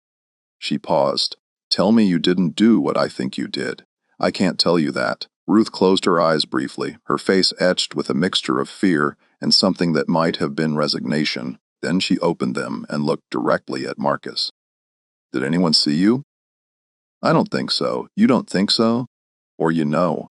She paused. "Tell me you didn't do what I think you did." "I can't tell you that." Ruth closed her eyes briefly, her face etched with a mixture of fear and something that might have been resignation. Then she opened them and looked directly at Marcus. "Did anyone see you?" "I don't think so." "You don't think so? Or you know?"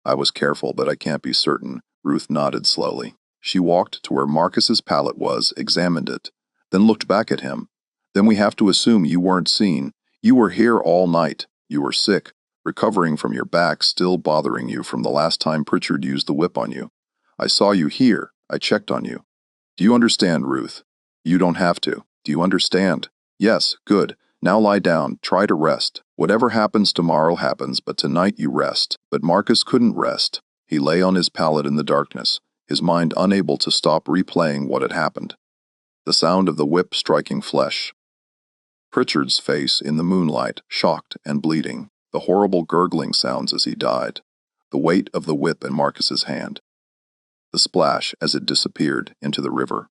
"I was careful, but I can't be certain." Ruth nodded slowly. She walked to where Marcus's pallet was, examined it, then looked back at him. "Then we have to assume you weren't seen. You were here all night. You were sick, recovering from your back still bothering you from the last time Pritchard used the whip on you. I saw you here. I checked on you. Do you understand, Ruth? You don't have to. Do you understand? Yes, good. Now lie down. Try to rest. Whatever happens tomorrow happens, but tonight you rest." But Marcus couldn't rest. He lay on his pallet in the darkness, his mind unable to stop replaying what had happened. The sound of the whip striking flesh. Pritchard's face in the moonlight, shocked and bleeding. The horrible gurgling sounds as he died. The weight of the whip in Marcus's hand. The splash as it disappeared into the river.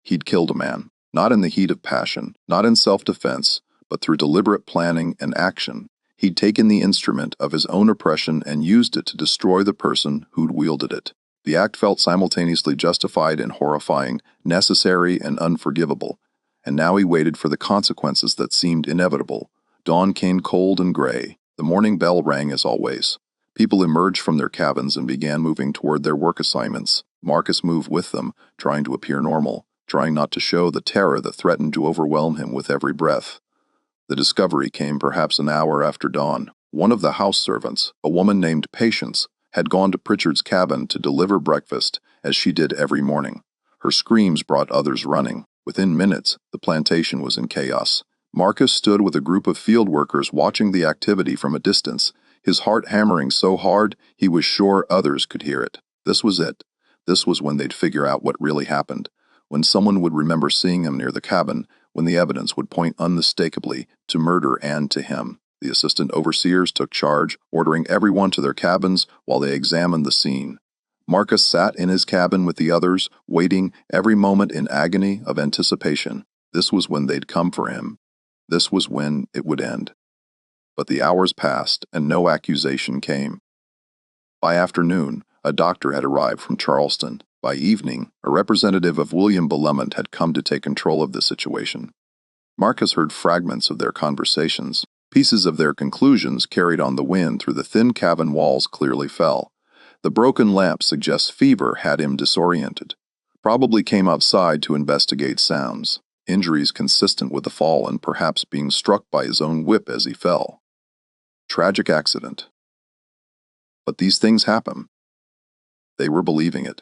He'd killed a man, not in the heat of passion, not in self-defense, but through deliberate planning and action. He'd taken the instrument of his own oppression and used it to destroy the person who'd wielded it. The act felt simultaneously justified and horrifying, necessary and unforgivable, and now he waited for the consequences that seemed inevitable. Dawn came cold and gray. The morning bell rang as always. People emerged from their cabins and began moving toward their work assignments. Marcus moved with them, trying to appear normal, trying not to show the terror that threatened to overwhelm him with every breath. The discovery came perhaps an hour after dawn. One of the house servants, a woman named Patience, had gone to Pritchard's cabin to deliver breakfast, as she did every morning. Her screams brought others running. Within minutes, the plantation was in chaos. Marcus stood with a group of field workers watching the activity from a distance, his heart hammering so hard he was sure others could hear it. This was it. This was when they'd figure out what really happened, when someone would remember seeing him near the cabin, when the evidence would point unmistakably to murder and to him. The assistant overseers took charge, ordering everyone to their cabins while they examined the scene. Marcus sat in his cabin with the others, waiting every moment in agony of anticipation. This was when they'd come for him. This was when it would end. But the hours passed, and no accusation came. By afternoon, a doctor had arrived from Charleston. By evening, a representative of William Belmont had come to take control of the situation. Marcus heard fragments of their conversations. Pieces of their conclusions carried on the wind through the thin cabin walls clearly fell. The broken lamp suggests fever had him disoriented. Probably came outside to investigate sounds. Injuries consistent with the fall and perhaps being struck by his own whip as he fell. Tragic accident. But these things happen. They were believing it.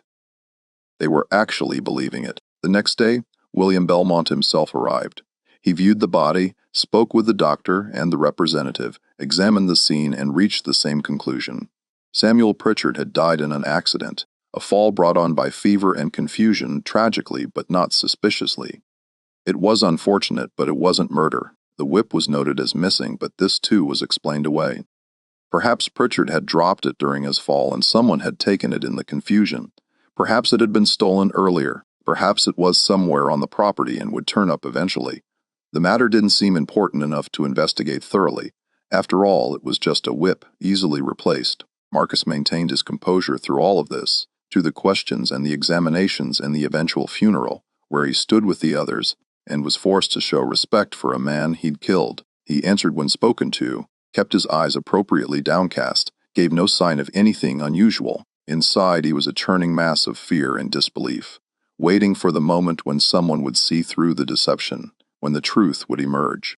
They were actually believing it. The next day, William Belmont himself arrived. He viewed the body, spoke with the doctor and the representative, examined the scene, and reached the same conclusion. Samuel Pritchard had died in an accident, a fall brought on by fever and confusion, tragically but not suspiciously. It was unfortunate, but it wasn't murder. The whip was noted as missing, but this too was explained away. Perhaps Pritchard had dropped it during his fall and someone had taken it in the confusion. Perhaps it had been stolen earlier. Perhaps it was somewhere on the property and would turn up eventually. The matter didn't seem important enough to investigate thoroughly. After all, it was just a whip, easily replaced. Marcus maintained his composure through all of this, through the questions and the examinations and the eventual funeral, where he stood with the others and was forced to show respect for a man he'd killed. He answered when spoken to, kept his eyes appropriately downcast, gave no sign of anything unusual. Inside, he was a churning mass of fear and disbelief, waiting for the moment when someone would see through the deception, when the truth would emerge.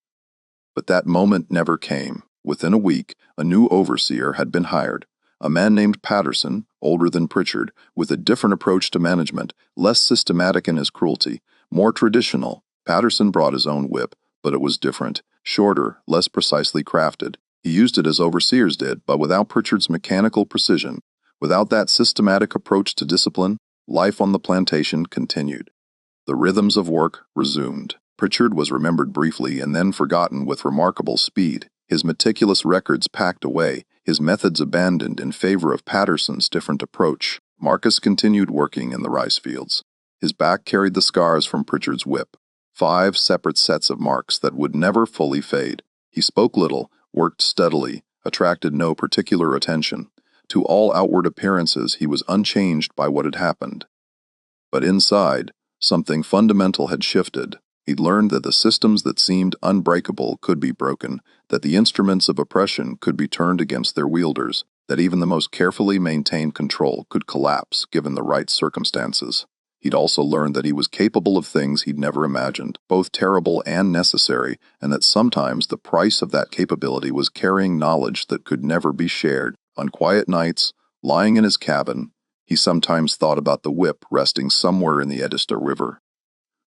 But that moment never came. Within a week, a new overseer had been hired, a man named Patterson, older than Pritchard, with a different approach to management, less systematic in his cruelty, more traditional. Patterson brought his own whip, but it was different, shorter, less precisely crafted. He used it as overseers did, but without Pritchard's mechanical precision. Without that systematic approach to discipline, life on the plantation continued. The rhythms of work resumed. Pritchard was remembered briefly and then forgotten with remarkable speed, his meticulous records packed away, his methods abandoned in favor of Patterson's different approach. Marcus continued working in the rice fields. His back carried the scars from Pritchard's whip, 5 separate sets of marks that would never fully fade. He spoke little, worked steadily, attracted no particular attention. To all outward appearances, he was unchanged by what had happened. But inside, something fundamental had shifted. He'd learned that the systems that seemed unbreakable could be broken, that the instruments of oppression could be turned against their wielders, that even the most carefully maintained control could collapse given the right circumstances. He'd also learned that he was capable of things he'd never imagined, both terrible and necessary, and that sometimes the price of that capability was carrying knowledge that could never be shared. On quiet nights, lying in his cabin, he sometimes thought about the whip resting somewhere in the Edista River.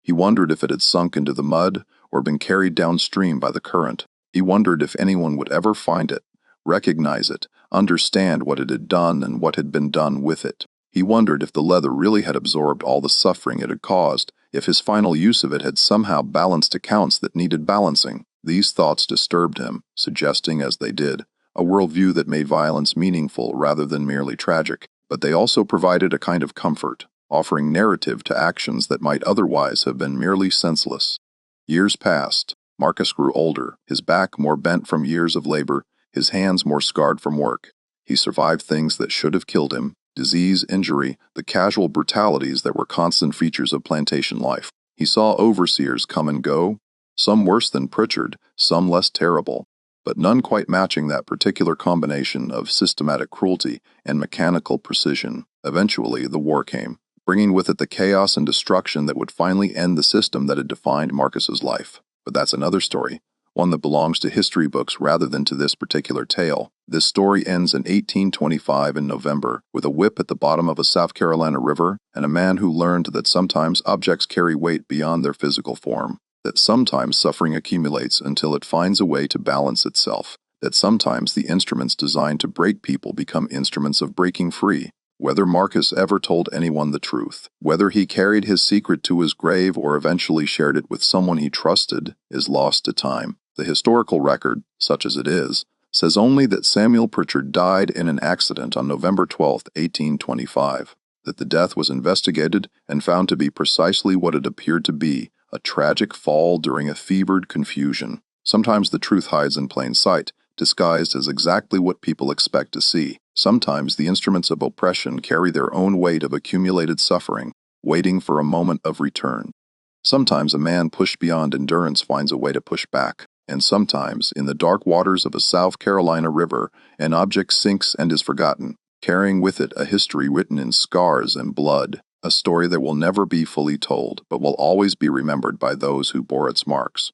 He wondered if it had sunk into the mud or been carried downstream by the current. He wondered if anyone would ever find it, recognize it, understand what it had done and what had been done with it. He wondered if the leather really had absorbed all the suffering it had caused, if his final use of it had somehow balanced accounts that needed balancing. These thoughts disturbed him, suggesting, as they did, a worldview that made violence meaningful rather than merely tragic. But they also provided a kind of comfort, offering narrative to actions that might otherwise have been merely senseless. Years passed. Marcus grew older, his back more bent from years of labor, his hands more scarred from work. He survived things that should have killed him, disease, injury, the casual brutalities that were constant features of plantation life. He saw overseers come and go, some worse than Pritchard, some less terrible, but none quite matching that particular combination of systematic cruelty and mechanical precision. Eventually, the war came, bringing with it the chaos and destruction that would finally end the system that had defined Marcus's life. But that's another story, one that belongs to history books rather than to this particular tale. This story ends in 1825 in November, with a whip at the bottom of a South Carolina river and a man who learned that sometimes objects carry weight beyond their physical form. that sometimes suffering accumulates until it finds a way to balance itself, that sometimes the instruments designed to break people become instruments of breaking free. Whether Marcus ever told anyone the truth, whether he carried his secret to his grave or eventually shared it with someone he trusted, is lost to time. The historical record, such as it is, says only that Samuel Pritchard died in an accident on November 12, 1825, that the death was investigated and found to be precisely what it appeared to be, a tragic fall during a fevered confusion. Sometimes the truth hides in plain sight, disguised as exactly what people expect to see. Sometimes the instruments of oppression carry their own weight of accumulated suffering, waiting for a moment of return. Sometimes a man pushed beyond endurance finds a way to push back, and sometimes, in the dark waters of a South Carolina river, an object sinks and is forgotten, carrying with it a history written in scars and blood, a story that will never be fully told, but will always be remembered by those who bore its marks.